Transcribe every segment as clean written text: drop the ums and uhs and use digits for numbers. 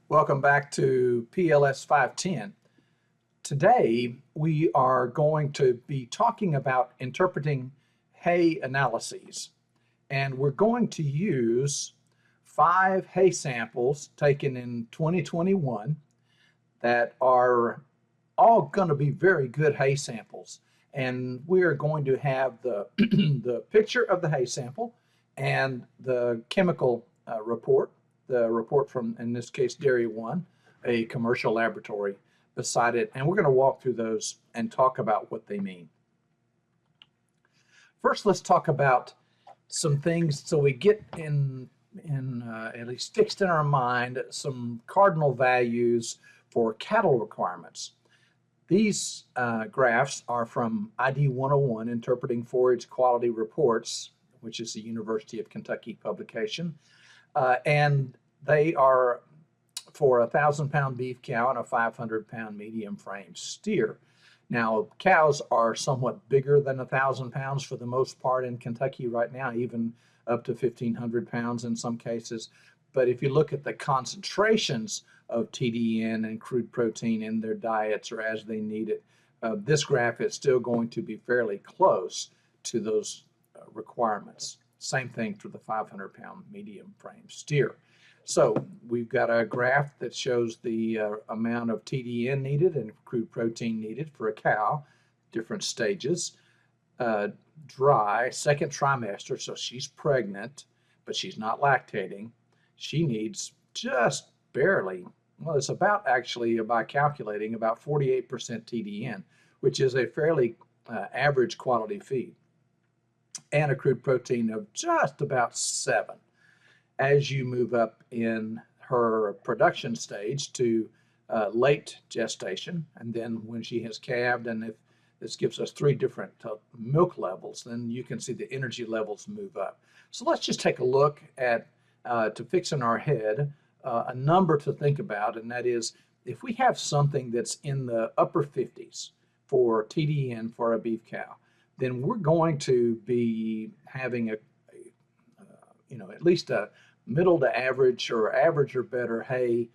Welcome back to PLS 510. Today we are going to be talking about interpreting hay analyses, and we're going to use 5 hay samples taken in 2021 that are all going to be very good hay samples. And we're going to have the, the picture of the hay sample and the chemical report, the report from, in this case, Dairy One, a commercial laboratory beside it. And we're going to walk through those and talk about what they mean. First, let's talk about some things so we get at least fixed in our mind some cardinal values for cattle requirements. These graphs are from ID 101, Interpreting Forage Quality Reports, which is the University of Kentucky publication. And they are for a 1,000-pound beef cow and a 500-pound medium frame steer. Now, cows are somewhat bigger than 1,000 pounds for the most part in Kentucky right now, even up to 1,500 pounds in some cases. But if you look at the concentrations of TDN and crude protein in their diets or as they need it, this graph is still going to be fairly close to those requirements. Same thing for the 500-pound medium frame steer. So we've got a graph that shows the amount of TDN needed and crude protein needed for a cow, different stages. Dry, second trimester, so she's pregnant, but she's not lactating. She needs just barely, well, it's about actually, by calculating, about 48% TDN, which is a fairly average quality feed, and a crude protein of just about 7. As you move up in her production stage to late gestation, and then when she has calved, and if this gives us 3 different milk levels, then you can see the energy levels move up. So let's just take a look at, to fix in our head, a number to think about, and that is if we have something that's in the upper 50s for TDN for a beef cow, then we're going to be having at least a middle to average or average or better hay,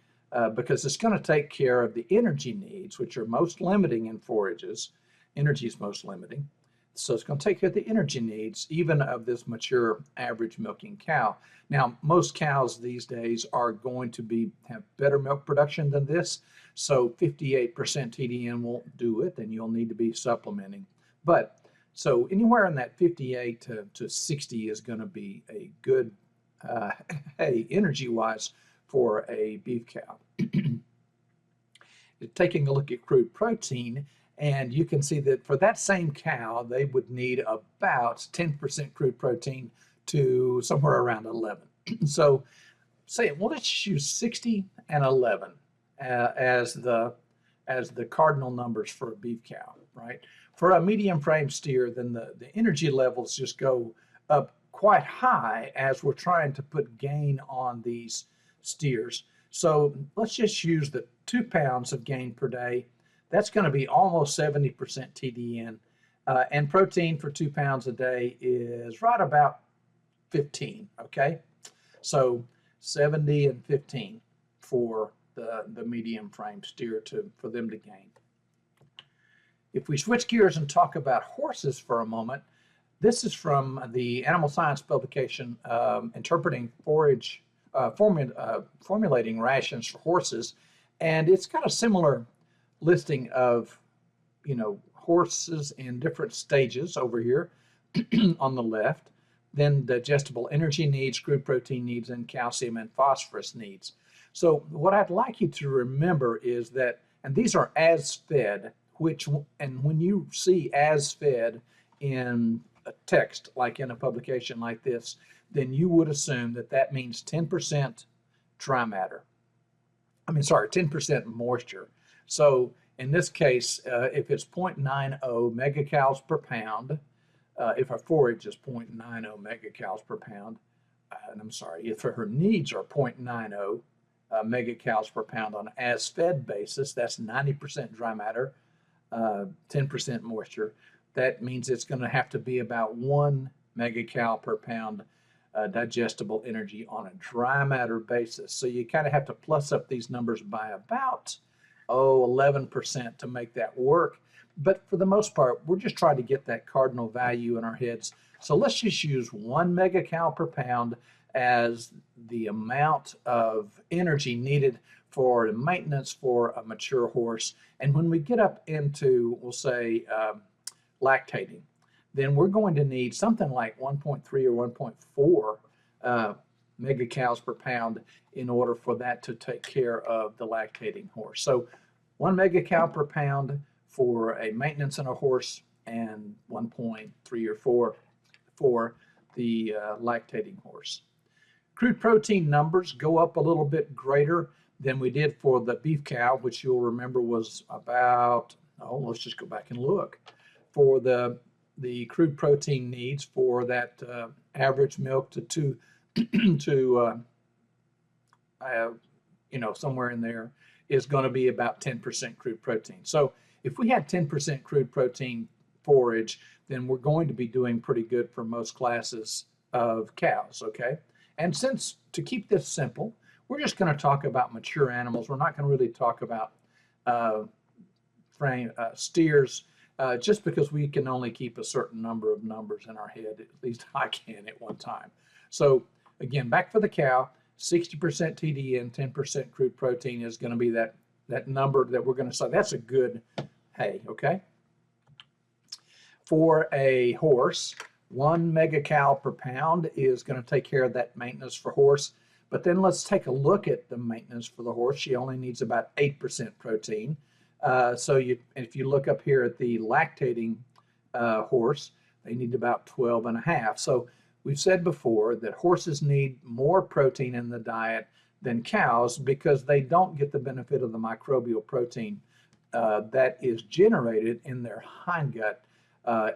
because it's going to take care of the energy needs, which are most limiting in forages. Energy is most limiting. So it's going to take care of the energy needs, even of this mature average milking cow. Now, most cows these days are going to have better milk production than this. So 58% TDN won't do it, and you'll need to be supplementing. But so anywhere in that 58 to 60 is going to be a good hay energy-wise for a beef cow. Taking a look at crude protein, and you can see that for that same cow, they would need about 10% crude protein to somewhere around 11. So well, let's use 60 and 11 as the cardinal numbers for a beef cow, right? For a medium frame steer, then the energy levels just go up quite high as we're trying to put gain on these steers. So let's just use the 2 pounds of gain per day. That's going to be almost 70% TDN. And protein for 2 pounds a day is right about 15, okay? So 70 and 15 for the medium frame steer for them to gain. If we switch gears and talk about horses for a moment, this is from the Animal Science publication, Interpreting Forage, Formulating Rations for Horses. And it's got a similar listing of, horses in different stages over here on the left, then digestible energy needs, crude protein needs, and calcium and phosphorus needs. So what I'd like you to remember is that, and these are as fed, and when you see as fed in a text, like in a publication like this, then you would assume that that means 10% dry matter. 10% moisture. So in this case, if it's 0.90 megacals per pound, if our forage is 0.90 megacals per pound, if her needs are 0.90 megacals per pound on an as-fed basis, that's 90% dry matter, 10% moisture. That means it's going to have to be about 1 megacal per pound digestible energy on a dry matter basis. So you kind of have to plus up these numbers by about 11% to make that work. But for the most part, we're just trying to get that cardinal value in our heads. So let's just use 1 megacal per pound as the amount of energy needed for maintenance for a mature horse. And when we get up into, we'll say, lactating, then we're going to need something like 1.3 or 1.4 megacals per pound in order for that to take care of the lactating horse. So 1 megacal per pound for a maintenance in a horse, and 1.3 or 4 for the lactating horse. Crude protein numbers go up a little bit greater than we did for the beef cow, which you'll remember was about, let's just go back and look. For the crude protein needs for that average milk to somewhere in there is going to be about 10% crude protein. So if we had 10% crude protein forage, then we're going to be doing pretty good for most classes of cows, okay? And since, to keep this simple, we're just going to talk about mature animals. We're not going to really talk about steers, just because we can only keep a certain number of numbers in our head, at least I can at one time. So again, back for the cow, 60% TDN, 10% crude protein is going to be that number that we're going to say that's a good hay, okay? For a horse, 1 megacal per pound is going to take care of that maintenance for horse. But then let's take a look at the maintenance for the horse. She only needs about 8% protein. So if you look up here at the lactating horse, they need about 12.5. So we've said before that horses need more protein in the diet than cows because they don't get the benefit of the microbial protein that is generated in their hindgut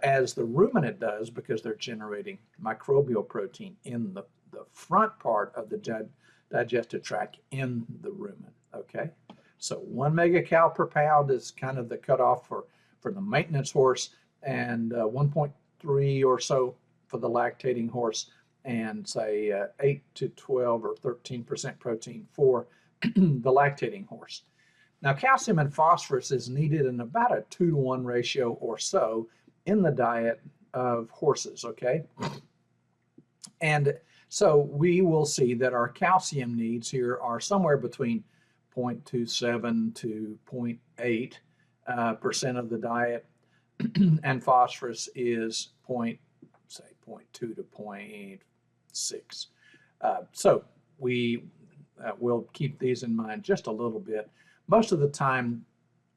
as the ruminant does, because they're generating microbial protein in the front part of the digestive tract in the rumen, okay? So 1 megacal per pound is kind of the cutoff for the maintenance horse, and 1.3 or so for the lactating horse, and say 8 to 12 or 13% protein for the lactating horse. Now, calcium and phosphorus is needed in about a 2-to-1 ratio or so in the diet of horses, okay? And so we will see that our calcium needs here are somewhere between 0.27 to 0.8% of the diet, and phosphorus is 0.2 to 0.6. So we will keep these in mind just a little bit. Most of the time,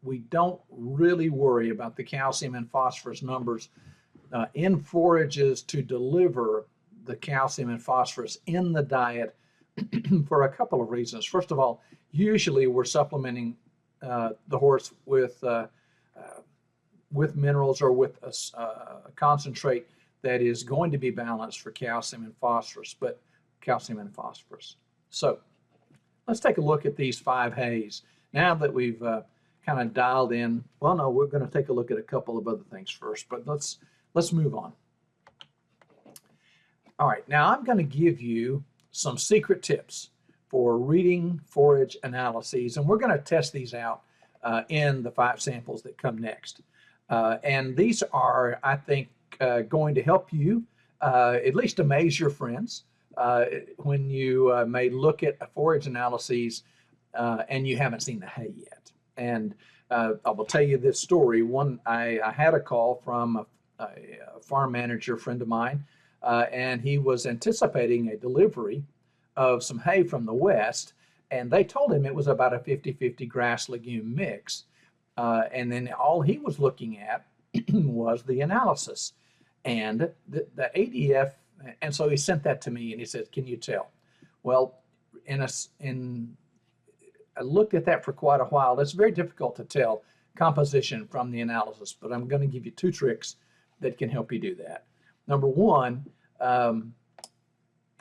we don't really worry about the calcium and phosphorus numbers in forages to deliver the calcium and phosphorus in the diet for a couple of reasons. First of all, usually we're supplementing the horse with minerals or with a concentrate that is going to be balanced for calcium and phosphorus, So let's take a look at these 5 hays. Now that we've kind of dialed in, well, no, we're going to take a look at a couple of other things first, but let's move on. All right, now I'm going to give you some secret tips for reading forage analyses, and we're going to test these out in the 5 samples that come next. And these are, I think, going to help you at least amaze your friends when you may look at forage analyses and you haven't seen the hay yet. And I will tell you this story. I had a call from a farm manager friend of mine, and he was anticipating a delivery of some hay from the west, and they told him it was about a 50-50 grass legume mix. And then all he was looking at was the analysis and the ADF. And so he sent that to me and he said, "Can you tell?" Well, I looked at that for quite a while. It's very difficult to tell composition from the analysis, but I'm going to give you 2 tricks that can help you do that. Number one, the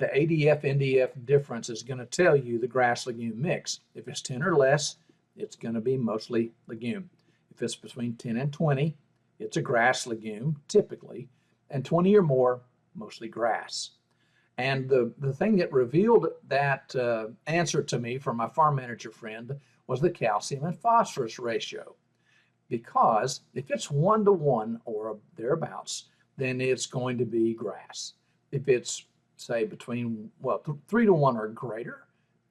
ADF NDF difference is going to tell you the grass legume mix. If it's 10 or less, it's going to be mostly legume. If it's between 10 and 20, it's a grass legume typically, and 20 or more, mostly grass. And the thing that revealed that answer to me from my farm manager friend was the calcium and phosphorus ratio. Because if it's 1 to 1 or thereabouts, then it's going to be grass. If it's, say, between, well, 3 to 1 or greater,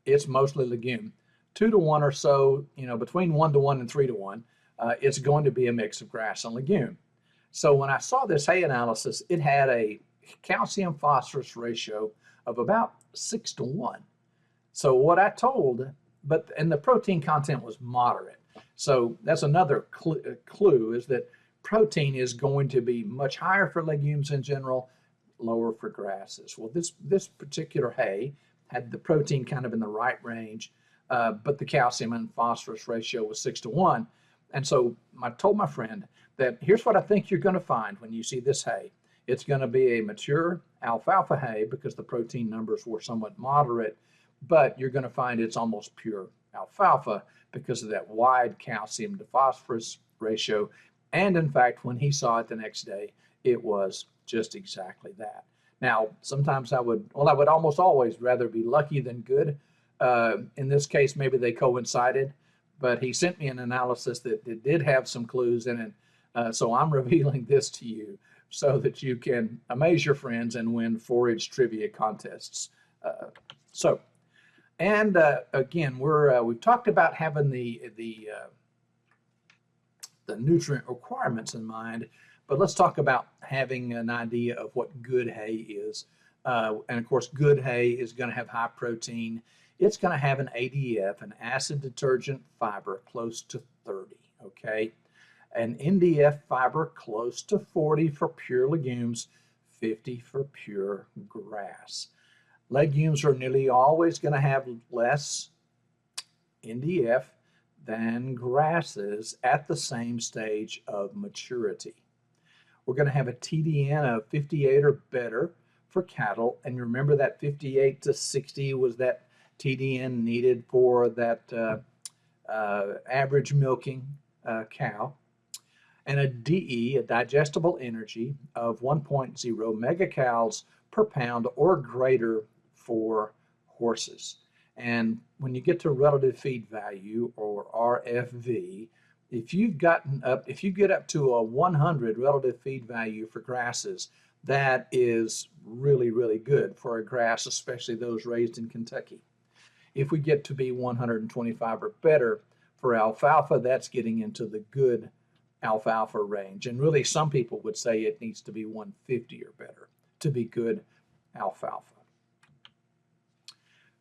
it's mostly legume. 2 to 1 or so, between 1 to 1 and 3 to 1, it's going to be a mix of grass and legume. So when I saw this hay analysis, it had a calcium phosphorus ratio of about 6 to 1. So what I told, and the protein content was moderate. So that's another clue, is that protein is going to be much higher for legumes in general, lower for grasses. Well, this particular hay had the protein kind of in the right range, but the calcium and phosphorus ratio was 6 to 1. And so I told my friend that here's what I think you're going to find when you see this hay. It's going to be a mature alfalfa hay because the protein numbers were somewhat moderate, but you're going to find it's almost pure alfalfa because of that wide calcium to phosphorus ratio. And in fact, when he saw it the next day, it was just exactly that. Now, sometimes I would almost always rather be lucky than good. In this case, maybe they coincided, but he sent me an analysis that did have some clues in it. So I'm revealing this to you so that you can amaze your friends and win forage trivia contests. Again, we've talked about having the nutrient requirements in mind, but let's talk about having an idea of what good hay is. And of course, good hay is going to have high protein. It's going to have an ADF, an acid detergent fiber, close to 30, okay? An NDF fiber close to 40 for pure legumes, 50 for pure grass. Legumes are nearly always going to have less NDF than grasses at the same stage of maturity. We're going to have a TDN of 58 or better for cattle, and remember that 58 to 60 was that TDN needed for that average milking cow. And a DE, a digestible energy, of 1.0 megacals per pound or greater for horses. And when you get to relative feed value, or RFV, if you get up to a 100 relative feed value for grasses, that is really, really good for a grass, especially those raised in Kentucky. If we get to be 125 or better for alfalfa, that's getting into the good alfalfa range. And really, some people would say it needs to be 150 or better to be good alfalfa.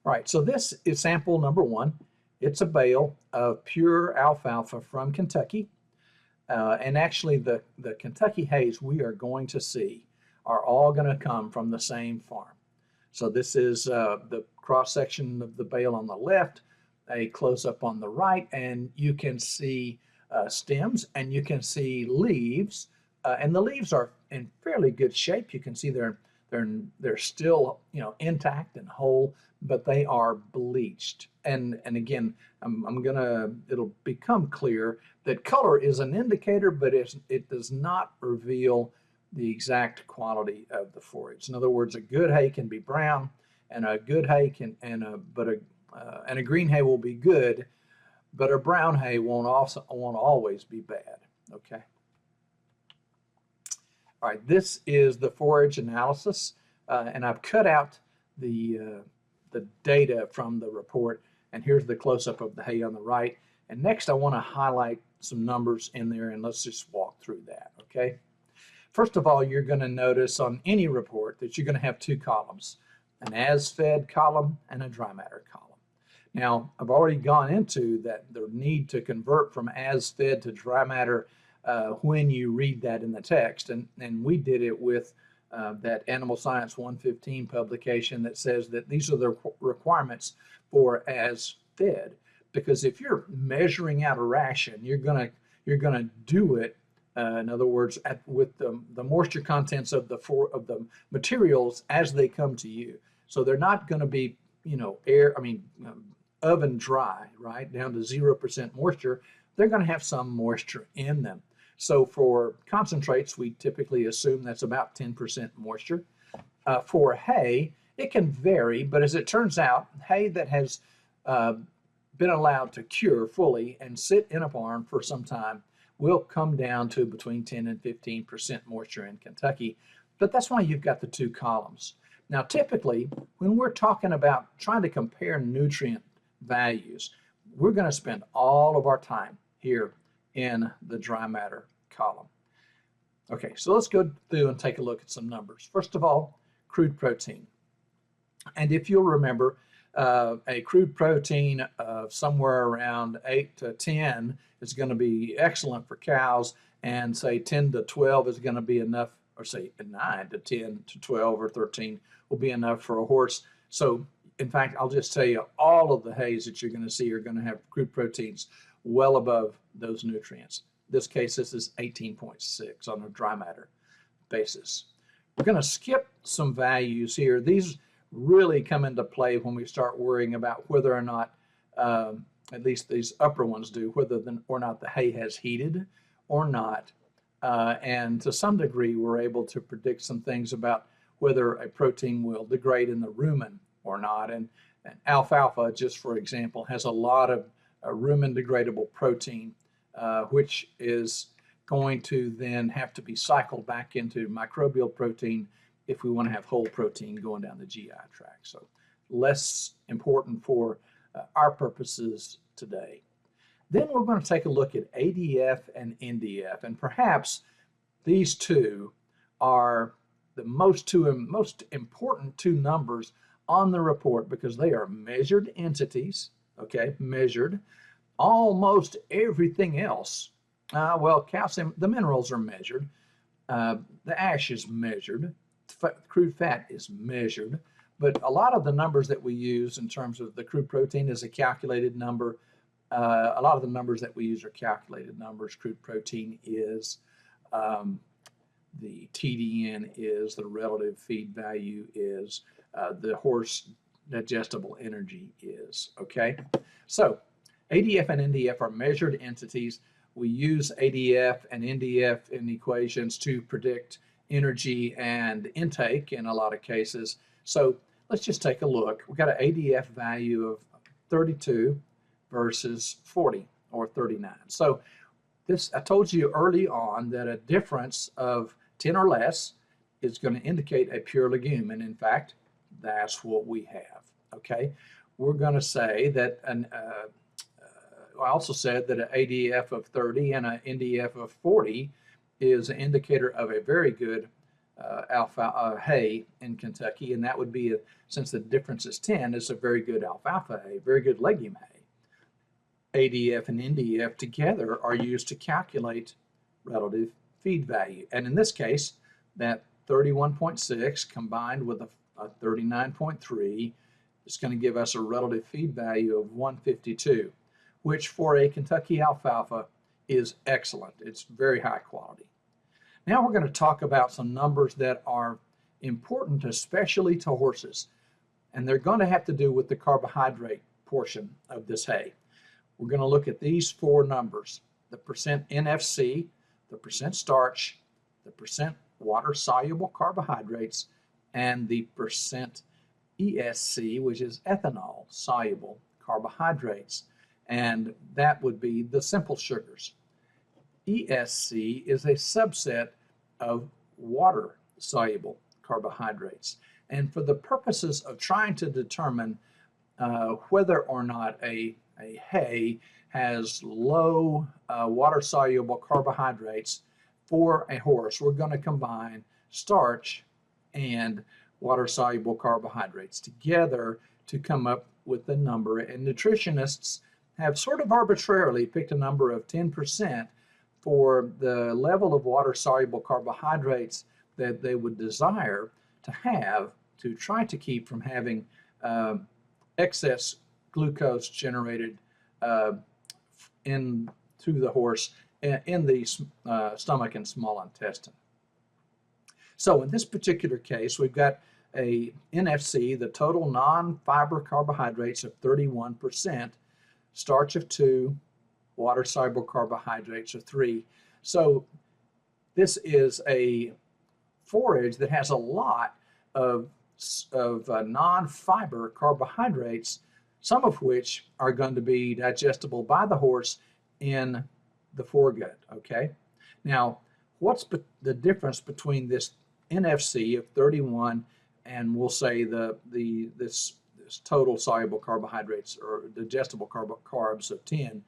All right, so this is sample number 1. It's a bale of pure alfalfa from Kentucky. And actually, the Kentucky hays we are going to see are all going to come from the same farm. So this is the cross-section of the bale on the left, a close-up on the right, and you can see stems and you can see leaves. And the leaves are in fairly good shape. You can see they're still intact and whole, but they are bleached. And again, it'll become clear that color is an indicator, but it does not reveal the exact quality of the forage. In other words, a good hay can be brown, and a good hay and a green hay will be good, but a brown hay won't always be bad. Okay. All right, this is the forage analysis, and I've cut out the data from the report, and here's the close-up of the hay on the right. And next, I want to highlight some numbers in there, and let's just walk through that. Okay. First of all, you're going to notice on any report that you're going to have 2 columns, an as-fed column and a dry matter column. Now, I've already gone into the need to convert from as-fed to dry matter when you read that in the text. And we did it with that Animal Science 115 publication that says that these are the requirements for as-fed. Because if you're measuring out a ration, you're gonna do it. In other words, with the moisture contents of the materials as they come to you. So they're not going to be, oven dry, right, down to 0% moisture. They're going to have some moisture in them. So for concentrates, we typically assume that's about 10% moisture. For hay, It can vary, but as it turns out, hay that has uh, been allowed to cure fully and sit in a barn for some time will come down to between 10 and 15% moisture in Kentucky. But that's why you've got the two columns. Now, typically, when we're talking about trying to compare nutrient values, we're going to spend all of our time here in the dry matter column. Okay, so let's go through and take a look at some numbers. First of all, crude protein. And if you'll remember, a crude protein of somewhere around 8 to 10 is going to be excellent for cows, and say 10 to 12 is going to be enough, or say 9 to 10 to 12 or 13 will be enough for a horse. So in fact, I'll just tell you, all of the hays that you're going to see are going to have crude proteins well above those nutrients. In this case, this is 18.6 on a dry matter basis. We're going to skip some values here. These really come into play when we start worrying about whether or not, at least these upper ones do, whether or not the hay has heated or not. And to some degree, we're able to predict some things about whether a protein will degrade in the rumen or not. And alfalfa, just for example, has a lot of rumen degradable protein, which is going to then have to be cycled back into microbial protein if we want to have whole protein going down the GI tract. So less important for our purposes today. Then we're going to take a look at ADF and NDF, and perhaps these two are the most important two numbers on the report because they are measured entities, okay, measured. Almost everything else, well, calcium, the minerals are measured, the ash is measured, crude fat is measured, but a lot of the numbers that we use in terms of the crude protein is a calculated number. A lot of the numbers that we use are calculated numbers. Crude protein is, the TDN is, the relative feed value is, the horse digestible energy is, okay? So ADF and NDF are measured entities. We use ADF and NDF in equations to predict energy and intake in a lot of cases. So let's just take a look. We've got an ADF value of 32 versus 40 or 39. So this, I told you early on that a difference of 10 or less is going to indicate a pure legume. And in fact, that's what we have, okay? We're going to say that I also said that an ADF of 30 and an NDF of 40 is an indicator of a very good hay in Kentucky, and that would be, since the difference is 10, is a very good alfalfa hay, very good legume hay. ADF and NDF together are used to calculate relative feed value, and in this case, that 31.6 combined with a 39.3 is going to give us a relative feed value of 152, which for a Kentucky alfalfa is excellent. It's very high quality. Now we're going to talk about some numbers that are important, especially to horses, and they're going to have to do with the carbohydrate portion of this hay. We're going to look at these four numbers: the percent NFC, the percent starch, the percent water-soluble carbohydrates, and the percent ESC, which is ethanol-soluble carbohydrates, and that would be the simple sugars. ESC is a subset of water-soluble carbohydrates. And for the purposes of trying to determine whether or not a hay has low water-soluble carbohydrates for a horse, we're going to combine starch and water-soluble carbohydrates together to come up with the number. And nutritionists have sort of arbitrarily picked a number of 10% for the level of water-soluble carbohydrates that they would desire to have to try to keep from having excess glucose generated into the horse in the stomach and small intestine. So in this particular case, we've got a NFC, the total non-fiber carbohydrates of 31%, starch of 2, water-soluble carbohydrates of 3. So this is a forage that has a lot of non-fiber carbohydrates, some of which are going to be digestible by the horse in the foregut. Okay, now what's the difference between this NFC of 31 and we'll say this total soluble carbohydrates or digestible carbs of 10?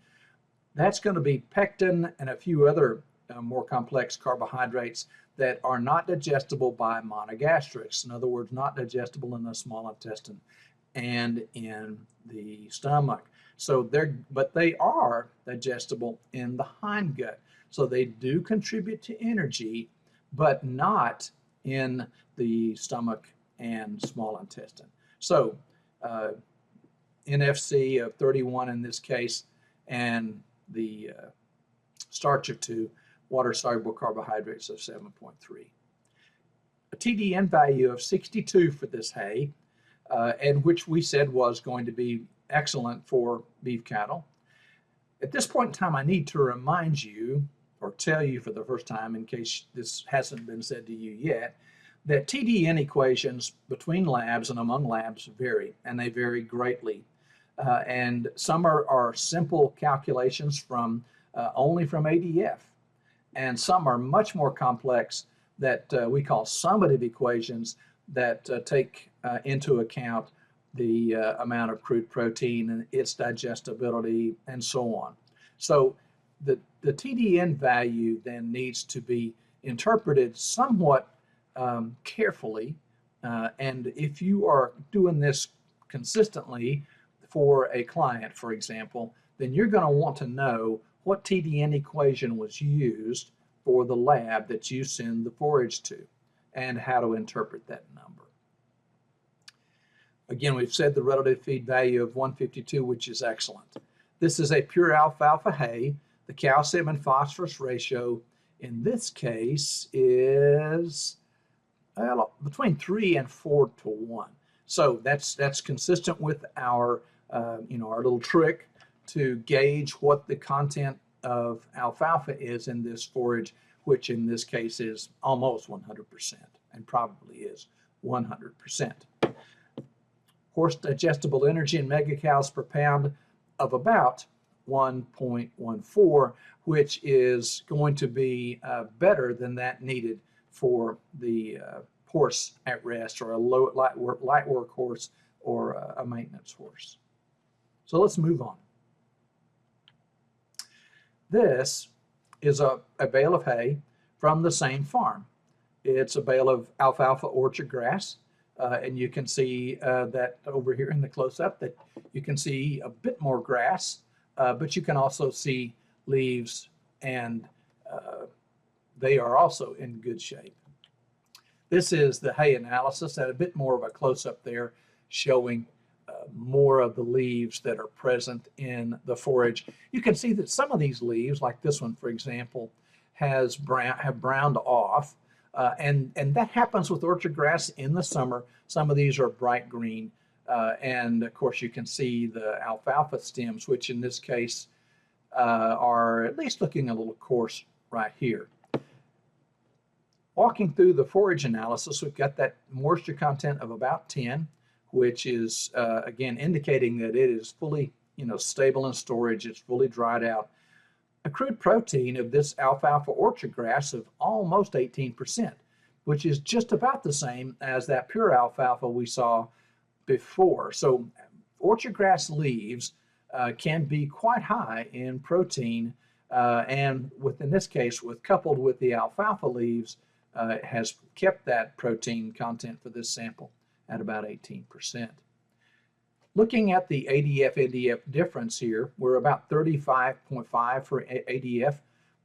That's going to be pectin and a few other more complex carbohydrates that are not digestible by monogastrics. In other words, not digestible in the small intestine and in the stomach. So but they are digestible in the hindgut. So they do contribute to energy, but not in the stomach and small intestine. So NFC of 31 in this case, and the starch of 2, water-soluble carbohydrates of 7.3. A TDN value of 62 for this hay, and which we said was going to be excellent for beef cattle. At this point in time, I need to remind you, or tell you for the first time in case this hasn't been said to you yet, that TDN equations between labs and among labs vary, and they vary greatly. And some are simple calculations from only from ADF, and some are much more complex that we call summative equations that take into account the amount of crude protein and its digestibility and so on. So the TDN value then needs to be interpreted somewhat carefully, and if you are doing this consistently for a client, for example, then you're going to want to know what TDN equation was used for the lab that you send the forage to and how to interpret that number. Again, we've said the relative feed value of 152, which is excellent. This is a pure alfalfa hay. The calcium and phosphorus ratio in this case is between 3 and 4 to 1. So that's consistent with our our little trick to gauge what the content of alfalfa is in this forage, which in this case is almost 100% and probably is 100%. Horse digestible energy in megacals per pound of about 1.14, which is going to be better than that needed for the horse at rest, or a light work horse, or a maintenance horse. So let's move on. This is a bale of hay from the same farm. It's a bale of alfalfa orchard grass, and you can see that over here in the close-up that you can see a bit more grass, but you can also see leaves, and they are also in good shape. This is the hay analysis at a bit more of a close-up there, showing more of the leaves that are present in the forage. You can see that some of these leaves, like this one, for example, have browned off, and that happens with orchard grass in the summer. Some of these are bright green, and of course you can see the alfalfa stems, which in this case are at least looking a little coarse right here. Walking through the forage analysis, we've got that moisture content of about 10, which is again indicating that it is fully stable in storage. It's fully dried out. A crude protein of this alfalfa orchard grass of almost 18%, which is just about the same as that pure alfalfa we saw before. So orchard grass leaves can be quite high in protein, and in this case, coupled with the alfalfa leaves, has kept that protein content for this sample at about 18%. Looking at the ADF-NDF difference here, we're about 35.5 for ADF,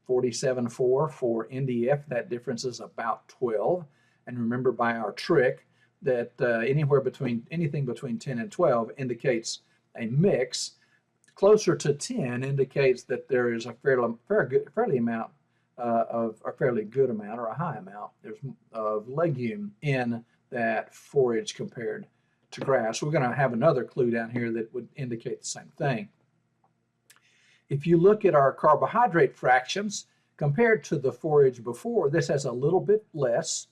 47.4 for NDF. That difference is about 12. And remember by our trick that anything between 10 and 12 indicates a mix. Closer to 10 indicates that there is a fairly good amount or a high amount of legume in that forage compared to grass. We're going to have another clue down here that would indicate the same thing. If you look at our carbohydrate fractions compared to the forage before, this has a little bit less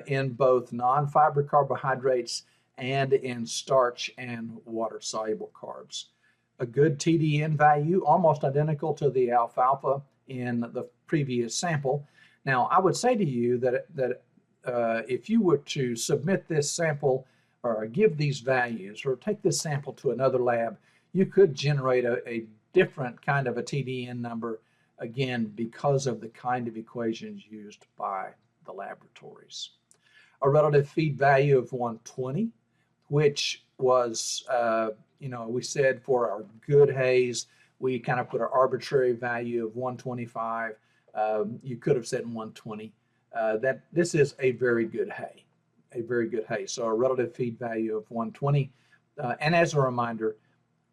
in both non-fiber carbohydrates and in starch and water-soluble carbs. A good TDN value, almost identical to the alfalfa in the previous sample. Now, I would say to you that if you were to submit this sample or give these values or take this sample to another lab, you could generate a different kind of a TDN number, again, because of the kind of equations used by the laboratories. A relative feed value of 120, which was, we said for our good hays, we kind of put an arbitrary value of 125. You could have said 120. That this is a very good hay, a very good hay. So a relative feed value of 120. And as a reminder,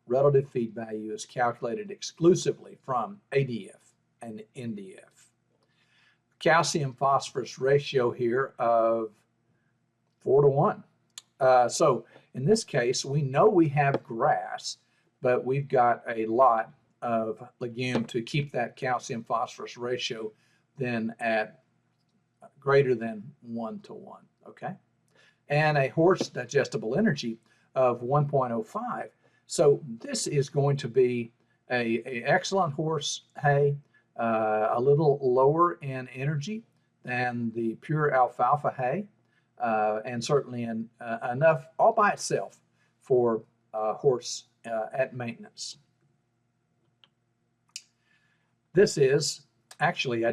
relative feed value is calculated exclusively from ADF and NDF. Calcium phosphorus ratio here of 4 to 1. So in this case, we know we have grass, but we've got a lot of legume to keep that calcium phosphorus ratio then at greater than 1 to 1, okay? And a horse digestible energy of 1.05. So this is going to be a excellent horse hay, a little lower in energy than the pure alfalfa hay, and certainly enough all by itself for a horse at maintenance. This is actually,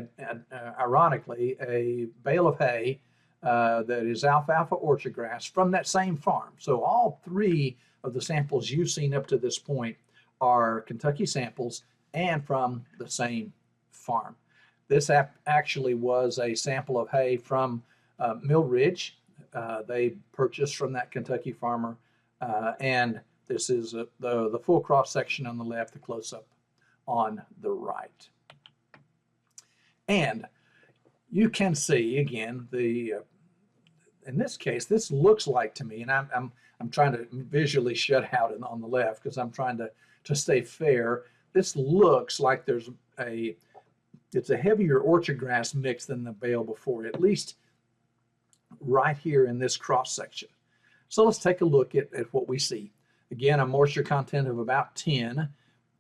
ironically, a bale of hay that is alfalfa orchard grass from that same farm. So all three of the samples you've seen up to this point are Kentucky samples and from the same farm. This actually was a sample of hay from Mill Ridge. They purchased from that Kentucky farmer, and this is the full cross section on the left, the close-up on the right. And you can see again in this case, this looks like to me, and I'm trying to visually shut out on the left because I'm trying to stay fair. This looks like it's a heavier orchard grass mix than the bale before, at least right here in this cross section. So let's take a look at what we see. Again, a moisture content of about 10,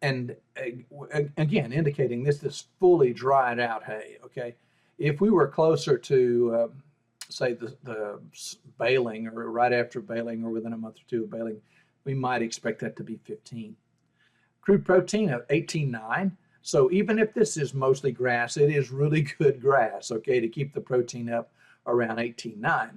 and again, indicating this is fully dried out hay, okay? If we were closer to, say, the baling, or right after baling, or within a month or two of baling, we might expect that to be 15. Crude protein of 18.9. So even if this is mostly grass, it is really good grass, okay, to keep the protein up around 18.9.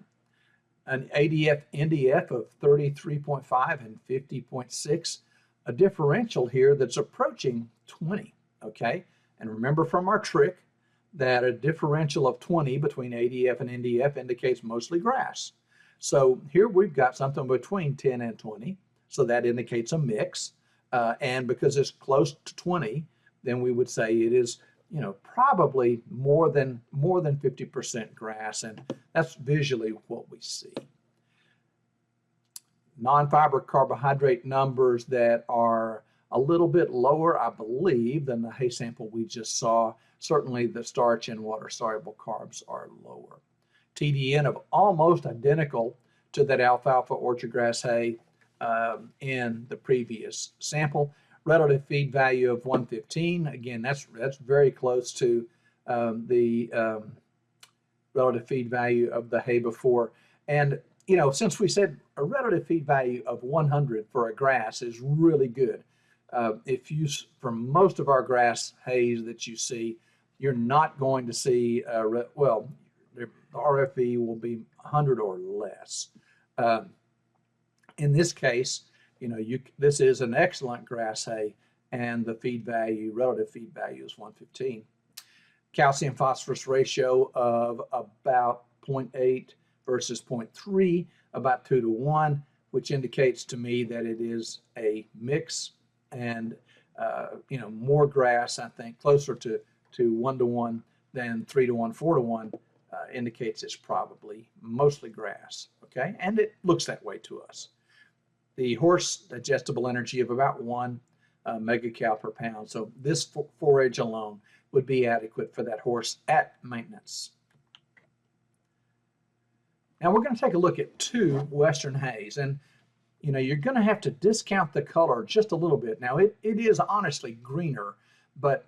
An ADF NDF of 33.5 and 50.6, a differential here that's approaching 20, okay? And remember from our trick that a differential of 20 between ADF and NDF indicates mostly grass. So here we've got something between 10 and 20, so that indicates a mix. And because it's close to 20, then we would say it is, probably more than 50% grass, and that's visually what we see. Non-fiber carbohydrate numbers that are a little bit lower, I believe, than the hay sample we just saw. Certainly the starch and water-soluble carbs are lower. TDN of almost identical to that alfalfa orchard grass hay in the previous sample. Relative feed value of 115. Again, that's very close to the relative feed value of the hay before. And since we said a relative feed value of 100 for a grass is really good. For most of our grass hays that you see, you're not going to see, the RFV will be 100 or less. In this case, this is an excellent grass hay, and the relative feed value is 115. Calcium phosphorus ratio of about 0.8 versus 0.3, about 2 to 1, which indicates to me that it is a mix, and more grass, I think, closer to 1 to 1 than 3 to 1, 4 to 1, indicates it's probably mostly grass, okay? And it looks that way to us. The horse digestible energy of about 1 megacal per pound. So this forage alone would be adequate for that horse at maintenance. Now we're going to take a look at 2 Western hays, and you're going to have to discount the color just a little bit. Now it is honestly greener, but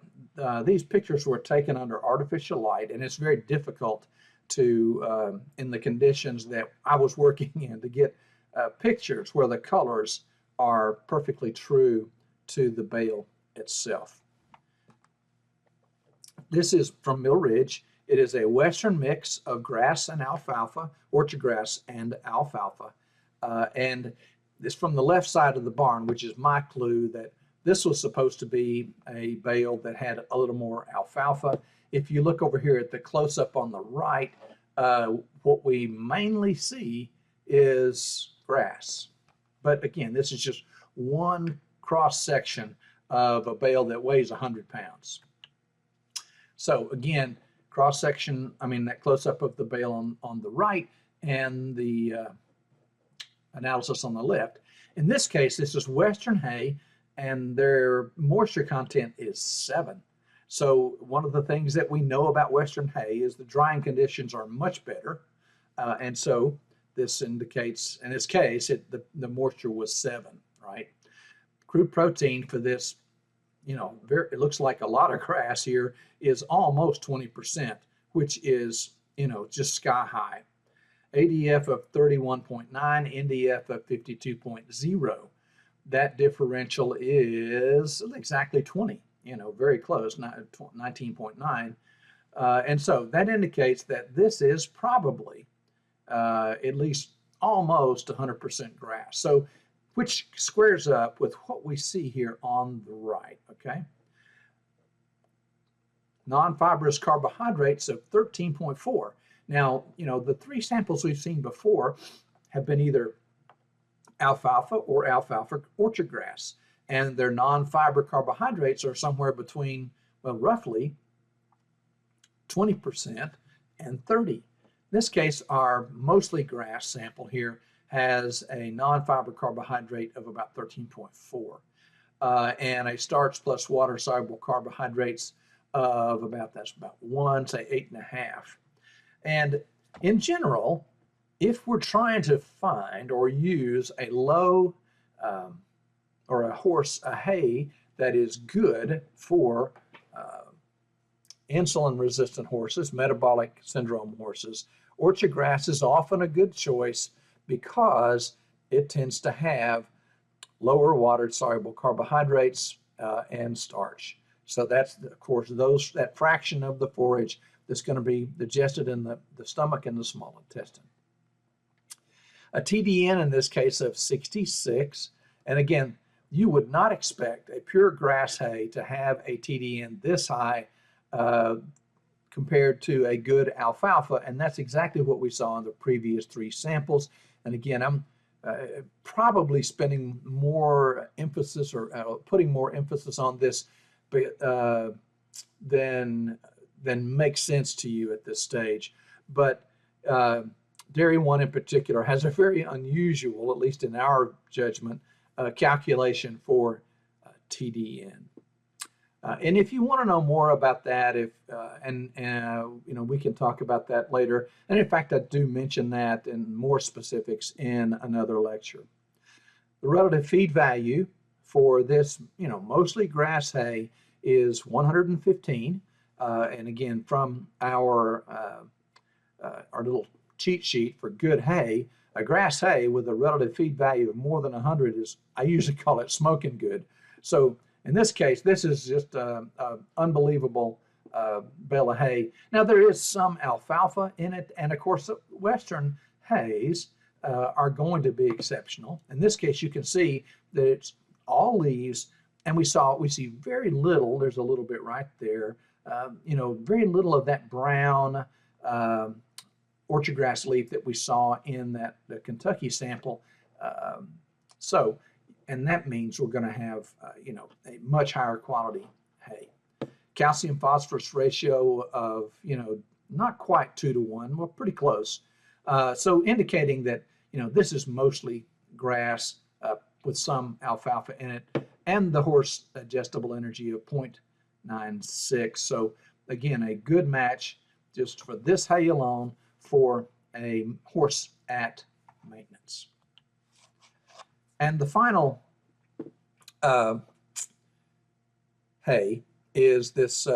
these pictures were taken under artificial light, and it's very difficult to, in the conditions that I was working in, to get pictures where the colors are perfectly true to the bale itself. This is from Mill Ridge. It is a Western mix of grass and alfalfa, orchard grass and alfalfa. And this from the left side of the barn, which is my clue that this was supposed to be a bale that had a little more alfalfa. If you look over here at the close-up on the right, what we mainly see is grass. But again, this is just one cross-section of a bale that weighs 100 pounds. So again, cross-section, that close-up of the bale on the right and the analysis on the left. In this case, this is Western hay, and their moisture content is 7. So one of the things that we know about Western hay is the drying conditions are much better. And so this indicates, in this case, the moisture was 7, right? Crude protein for this, it looks like a lot of grass here, is almost 20%, which is, just sky high. ADF of 31.9, NDF of 52.0. That differential is exactly 20, very close, 19.9. And so that indicates that this is probably at least almost 100% grass. So, which squares up with what we see here on the right, okay? Non-fibrous carbohydrates of 13.4. Now, the 3 samples we've seen before have been either alfalfa or alfalfa orchard grass, and their non-fiber carbohydrates are somewhere between, well, roughly 20% and 30%. In this case, our mostly grass sample here has a non-fiber carbohydrate of about 13.4, and a starch plus water soluble carbohydrates of that's about 1, say 8.5. And in general, if we're trying to find or use a low or a hay that is good for insulin resistant horses, metabolic syndrome horses, orchard grass is often a good choice because it tends to have lower water soluble carbohydrates and starch. So that's, of course, that fraction of the forage that's going to be digested in the stomach and the small intestine. A TDN in this case of 66, and again, you would not expect a pure grass hay to have a TDN this high compared to a good alfalfa, and that's exactly what we saw in the previous 3 samples. And again, I'm probably spending more emphasis or putting more emphasis on this than makes sense to you at this stage. But Dairy 1 in particular has a very unusual, at least in our judgment, calculation for TDN. And if you want to know more about that, we can talk about that later. And in fact, I do mention that in more specifics in another lecture. The relative feed value for this, mostly grass hay is 115. And again, from our little cheat sheet for good hay, a grass hay with a relative feed value of more than 100 is, I usually call it smoking good. So in this case, this is just an unbelievable bale of hay. Now, there is some alfalfa in it, and of course, Western hays are going to be exceptional. In this case, you can see that it's all leaves, and we see very little, there's a little bit right there, very little of that brown orchard grass leaf that we saw in the Kentucky sample. And that means we're going to have, a much higher quality hay. Calcium phosphorus ratio of, not quite 2 to 1, well, pretty close. So indicating that, this is mostly grass with some alfalfa in it, and the horse digestible energy of 0.96. So again, a good match just for this hay alone for a horse at maintenance. And the final hay is this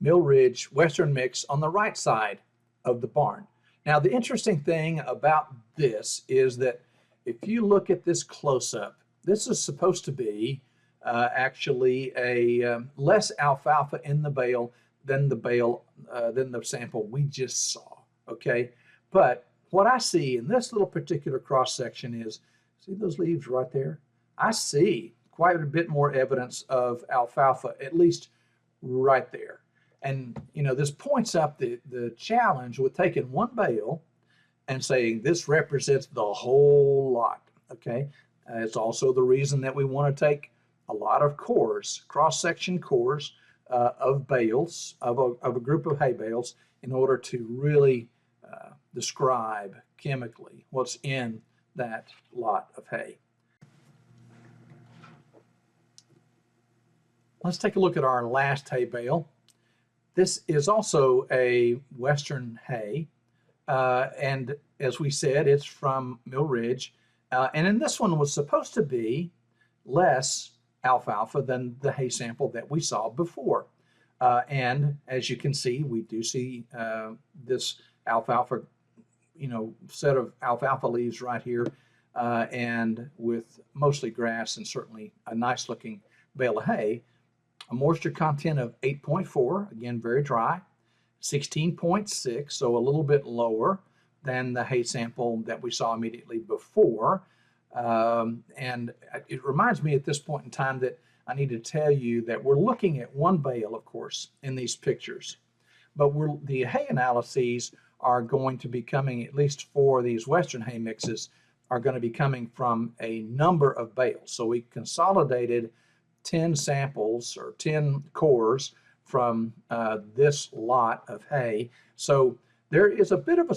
Mill Ridge Western mix on the right side of the barn. Now, the interesting thing about this is that if you look at this close-up, this is supposed to be actually a less alfalfa in the bale than the sample we just saw. Okay, but what I see in this little particular cross section is, see those leaves right there? I see quite a bit more evidence of alfalfa, at least right there. And you know, this points up the challenge with taking one bale and saying this represents the whole lot. Okay, it's also the reason that we want to take a lot of cores, cross-section cores of bales, of a group of hay bales, in order to really describe chemically what's in that lot of hay. Let's take a look at our last hay bale. This is also a Western hay, and as we said, it's from Mill Ridge, and in this one was supposed to be less alfalfa than the hay sample that we saw before. And as you can see, we do see this alfalfa, set of alfalfa leaves right here, and with mostly grass and certainly a nice looking bale of hay. A moisture content of 8.4, again, very dry, 16.6, so a little bit lower than the hay sample that we saw immediately before. And it reminds me at this point in time that I need to tell you that we're looking at one bale, of course, in these pictures, but the hay analyses are going to be coming, at least for these Western hay mixes, are going to be coming from a number of bales. So we consolidated 10 samples or 10 cores from this lot of hay. So there is a bit of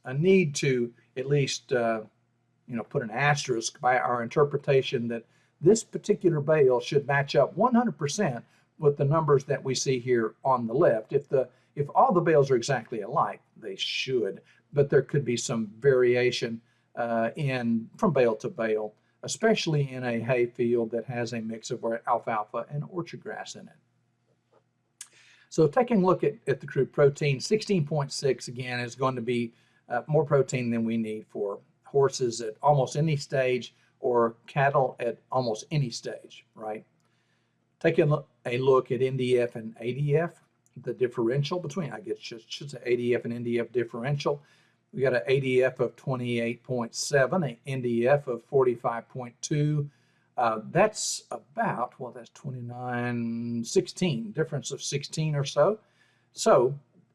a need to at least put an asterisk by our interpretation that this particular bale should match up 100% with the numbers that we see here on the left. If all the bales are exactly alike, they should, but there could be some variation from bale to bale, especially in a hay field that has a mix of alfalfa and orchard grass in it. So taking a look at the crude protein, 16.6 again is going to be more protein than we need for horses at almost any stage or cattle at almost any stage, right? Taking a look at NDF and ADF, the differential between, I guess should say ADF and NDF differential. We got an ADF of 28.7, an NDF of 45.2. That's about, well, that's 29, 16, difference of 16 or so. So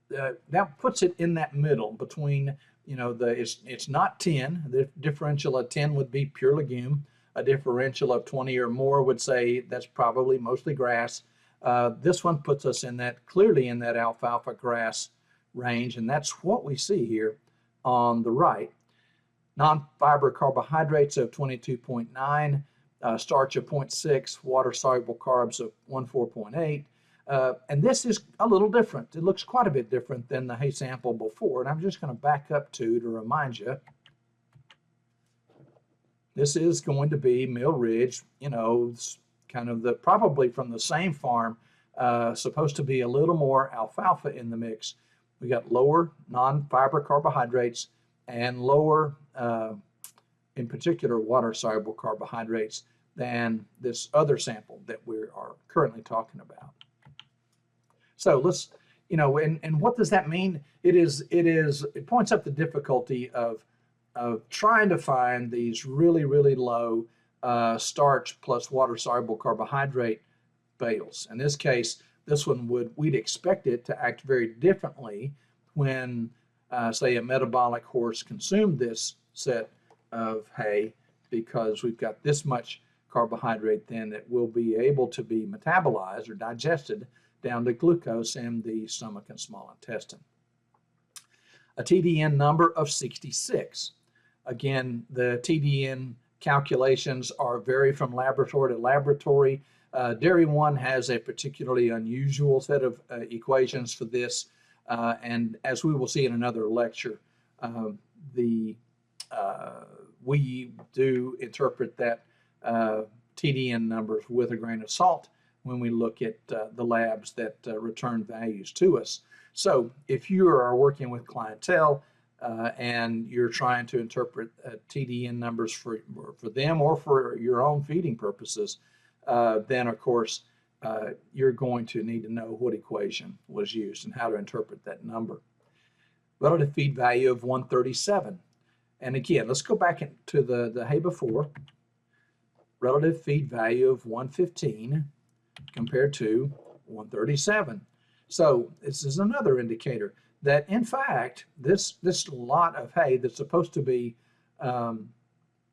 that puts it in that middle between, it's not 10. The differential of 10 would be pure legume. A differential of 20 or more would say that's probably mostly grass. This one puts us clearly in that alfalfa grass range, and that's what we see here on the right. Non-fiber carbohydrates of 22.9, starch of 0.6, water-soluble carbs of 14.8. And this is a little different. It looks quite a bit different than the hay sample before, and I'm just going to back up to remind you. This is going to be Mill Ridge, it's kind of probably from the same farm, supposed to be a little more alfalfa in the mix. We got lower non-fiber carbohydrates and lower, in particular, water-soluble carbohydrates than this other sample that we are currently talking about. So let's, and what does that mean? It points up the difficulty of trying to find these really, really low starch plus water-soluble carbohydrate bales. In this case, this one we'd expect it to act very differently when, say, a metabolic horse consumed this set of hay, because we've got this much carbohydrate then that will be able to be metabolized or digested down to glucose in the stomach and small intestine. A TDN number of 66. Again, the TDN calculations vary from laboratory to laboratory. Dairy One has a particularly unusual set of equations for this. And as we will see in another lecture, the we do interpret that TDN numbers with a grain of salt when we look at the labs that return values to us. So if you are working with clientele and you're trying to interpret TDN numbers for them or for your own feeding purposes, then of course you're going to need to know what equation was used and how to interpret that number. Relative feed value of 137. And again, let's go back to the hay before. Relative feed value of 115 compared to 137. So this is another indicator that, in fact, this lot of hay that's supposed to be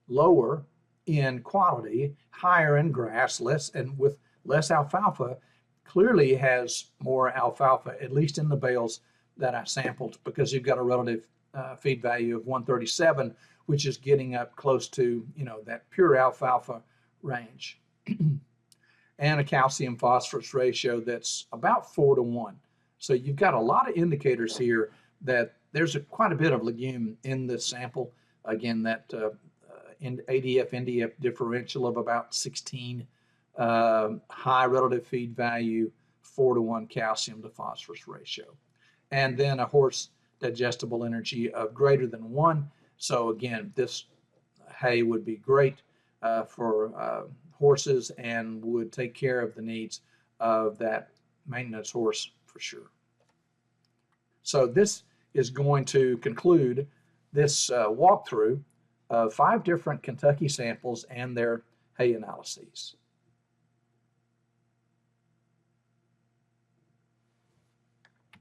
lower in quality, higher in grass, with less alfalfa, clearly has more alfalfa, at least in the bales that I sampled, because you've got a relative feed value of 137, which is getting up close to, you know, that pure alfalfa range. And a calcium phosphorus ratio that's about 4:1. So you've got a lot of indicators here that there's quite a bit of legume in this sample. Again, that ADF NDF differential of about 16, high relative feed value, 4:1 calcium to phosphorus ratio, and then a horse digestible energy of greater than 1. So again, this hay would be great for horses and would take care of the needs of that maintenance horse for sure. So this is going to conclude this walkthrough of 5 different Kentucky samples and their hay analyses.